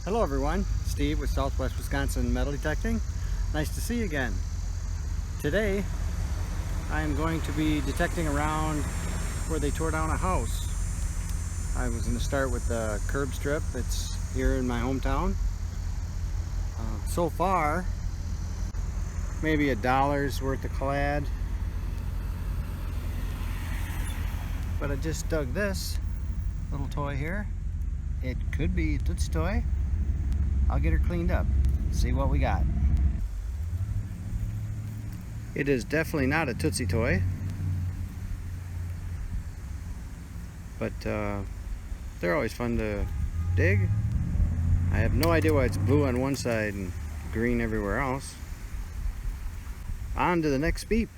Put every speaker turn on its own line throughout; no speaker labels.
Hello everyone, Steve with Southwest Wisconsin Metal Detecting. Nice to see you again. Today I am going to be detecting around where they tore down a house. I was going to start with the curb strip. It's here in my hometown. So far, maybe $1 worth of clad. But I just dug this little toy here. It could be a Tootsie toy. I'll get her cleaned up, see what we got. It is definitely not a Tootsie toy, but they're always fun to dig. I have no idea why it's blue on one side and green everywhere else. On to the next beep.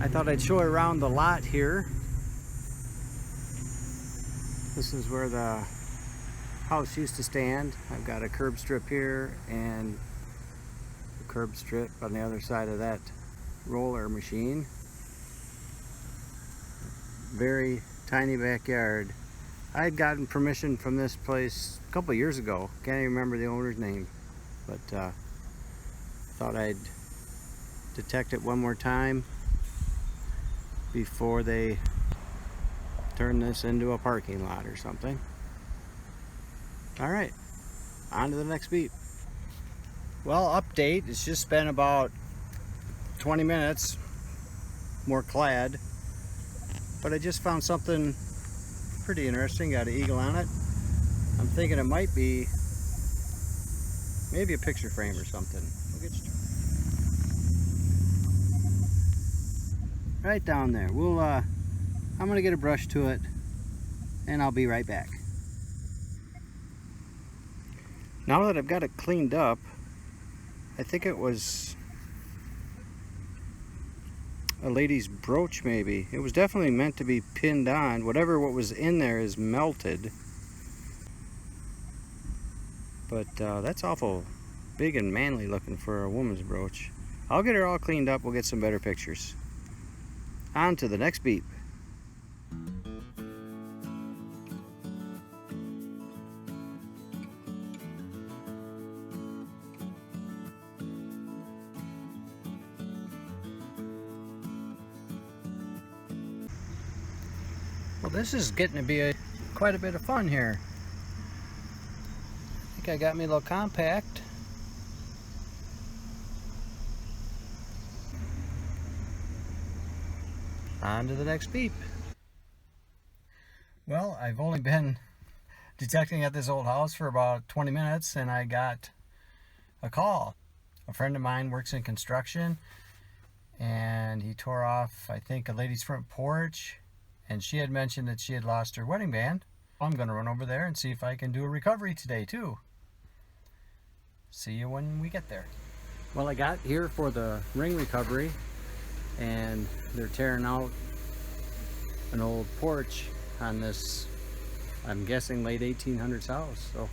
I thought I'd show around the lot here. This is where the house used to stand. I've got a curb strip here and a curb strip on the other side of that roller machine. Very tiny backyard. I had gotten permission from this place a couple years ago. Can't even remember the owner's name, but thought I'd detect it one more time before they turn this into a parking lot or something. All right, on to the next beat. Well, update, it's just been about 20 minutes, more clad, but I just found something pretty interesting. Got an eagle on it. I'm thinking it might be maybe a picture frame or something. We'll get you right down there. I'm gonna get a brush to it and I'll be right back. Now that I've got it cleaned up, I think it was a lady's brooch maybe. It was definitely meant to be pinned on. What was in there is melted. But that's awful big and manly looking for a woman's brooch. I'll get her all cleaned up, we'll get some better pictures. On to the next beep. Well, this is getting to be quite a bit of fun here. I think I got me a little compact. On to the next beep. Well, I've only been detecting at this old house for about 20 minutes and I got a call. A friend of mine works in construction and he tore off, I think, a lady's front porch, and she had mentioned that she had lost her wedding band. I'm going to run over there and see if I can do a recovery today too. See you when we get there. Well, I got here for the ring recovery and they're tearing out an old porch on this, I'm guessing, late 1800s house. So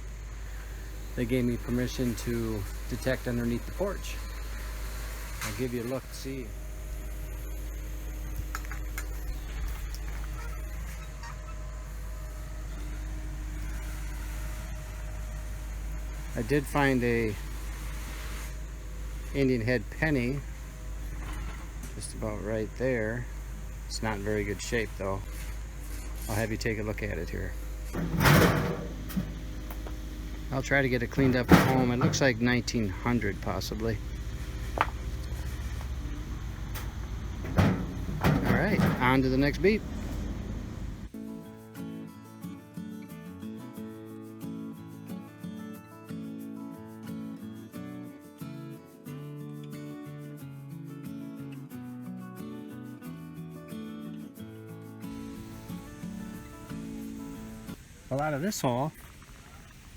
they gave me permission to detect underneath the porch. I'll give you a look, see. I did find a Indian head penny just about right there. It's not in very good shape though. I'll have you take a look at it here. I'll try to get it cleaned up at home. It looks like 1900 possibly. Alright, on to the next beep. Well, out of this hole,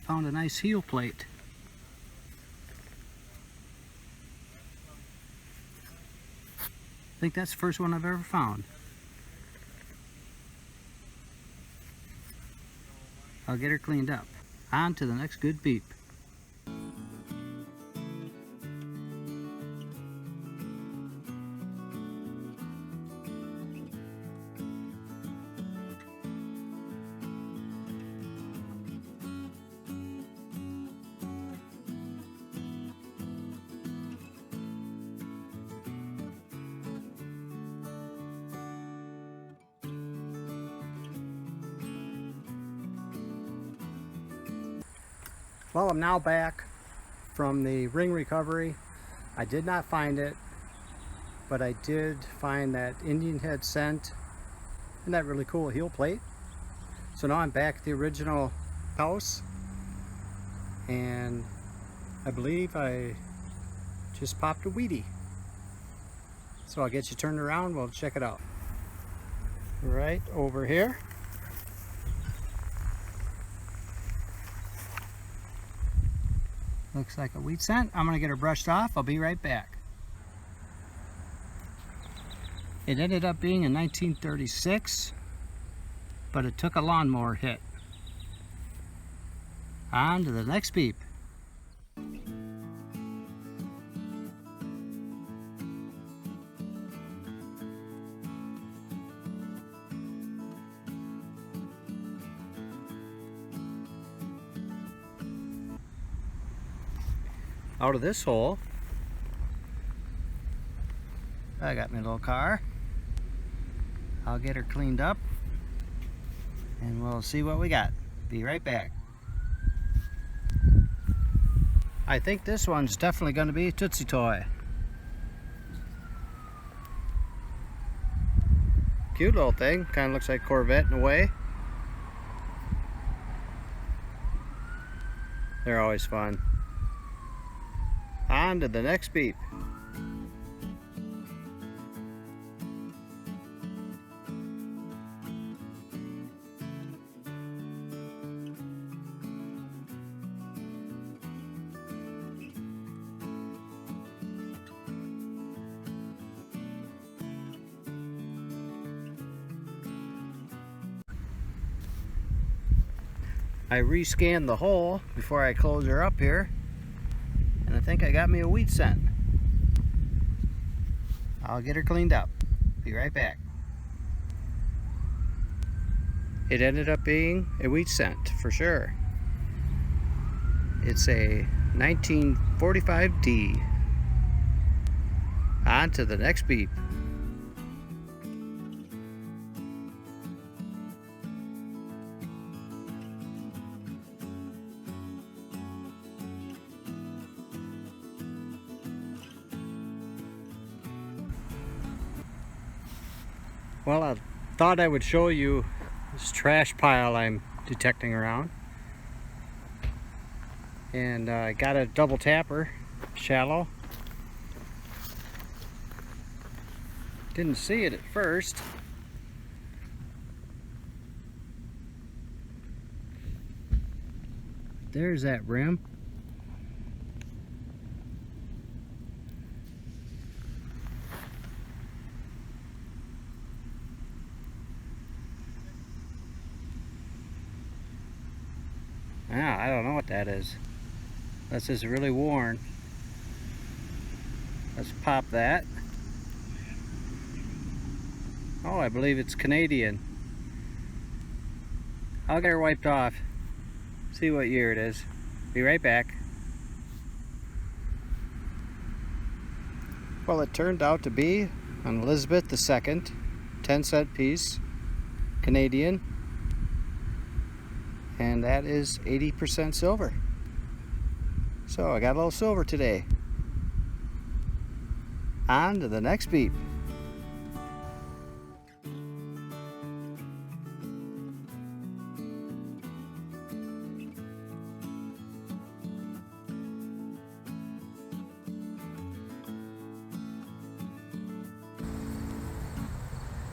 found a nice heel plate. I think that's the first one I've ever found. I'll get her cleaned up. On to the next good beep. Well, I'm now back from the ring recovery. I did not find it, but I did find that Indian head scent and that really cool heel plate. So now I'm back at the original house, and I believe I just popped a weedie. So I'll get you turned around, we'll check it out. Right over here. Looks like a wheat scent. I'm gonna get her brushed off. I'll be right back. It ended up being in 1936, but it took a lawnmower hit. On to the next beep. Out of this hole, I got my little car. I'll get her cleaned up and we'll see what we got. Be right back. I think this one's definitely going to be a Tootsie Toy. Cute little thing, kind of looks like Corvette in a way. They're always fun. On to the next beep. I rescanned the hole before I close her up here, and I think I got me a wheat scent. I'll get her cleaned up. Be right back. It ended up being a wheat scent for sure. It's a 1945D. On to the next beep. Well, I thought I would show you this trash pile I'm detecting around. And I got a double tapper, shallow. Didn't see it at first. There's that rim. Ah, I don't know what that is. This is really worn. Let's pop that. Oh, I believe it's Canadian. I'll get her wiped off. See what year it is. Be right back. Well, it turned out to be an Elizabeth II 10-cent piece, Canadian. And that is 80% silver. So I got a little silver today. On to the next beep.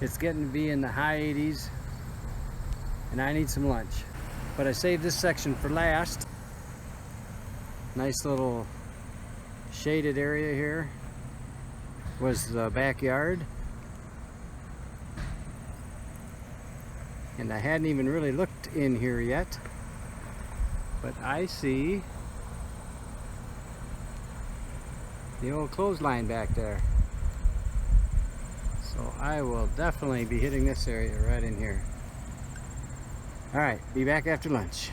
It's getting to be in the high 80s and I need some lunch. But I saved this section for last. Nice little shaded area here was the backyard. And I hadn't even really looked in here yet. But I see the old clothesline back there. So I will definitely be hitting this area right in here. Alright, be back after lunch.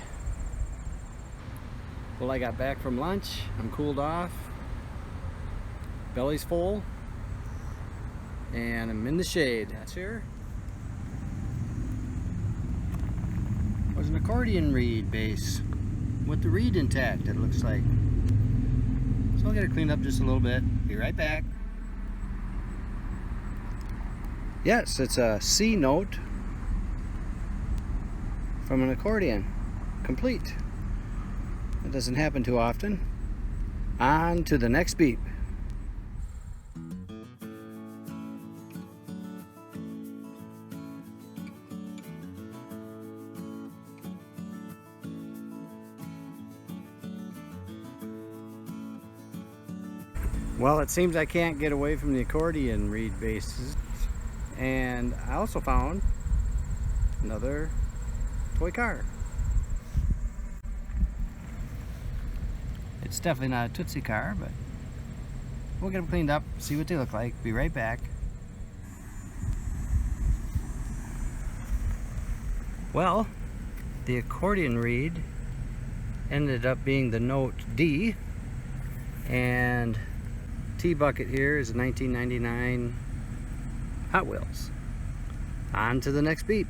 Well, I got back from lunch. I'm cooled off. Belly's full. And I'm in the shade. That's here. Was an accordion reed base. with the reed intact, it looks like. So I'll get it cleaned up just a little bit. Be right back. Yes, it's a C note from an accordion. Complete. It doesn't happen too often. On to the next beep. Well, it seems I can't get away from the accordion reed bases. And I also found another toy car. It's definitely not a Tootsie car, but we'll get them cleaned up, see what they look like. Be right back. Well, the accordion reed ended up being the note D, and T-bucket here is a 1999 Hot Wheels. On to the next beep.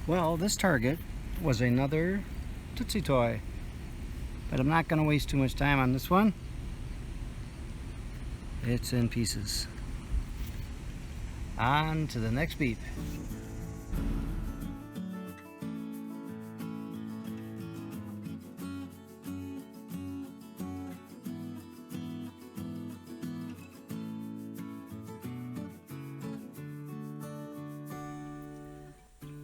Well, this target was another Tootsie toy, but I'm not going to waste too much time on this one. It's in pieces. On to the next beep.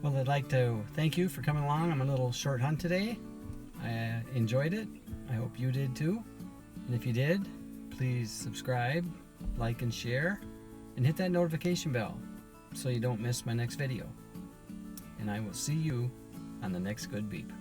Well, I'd like to thank you for coming along on a little short hunt today. I enjoyed it. I hope you did too. And if you did, please subscribe, like, and share, and hit that notification bell so you don't miss my next video. And I will see you on the next good beep.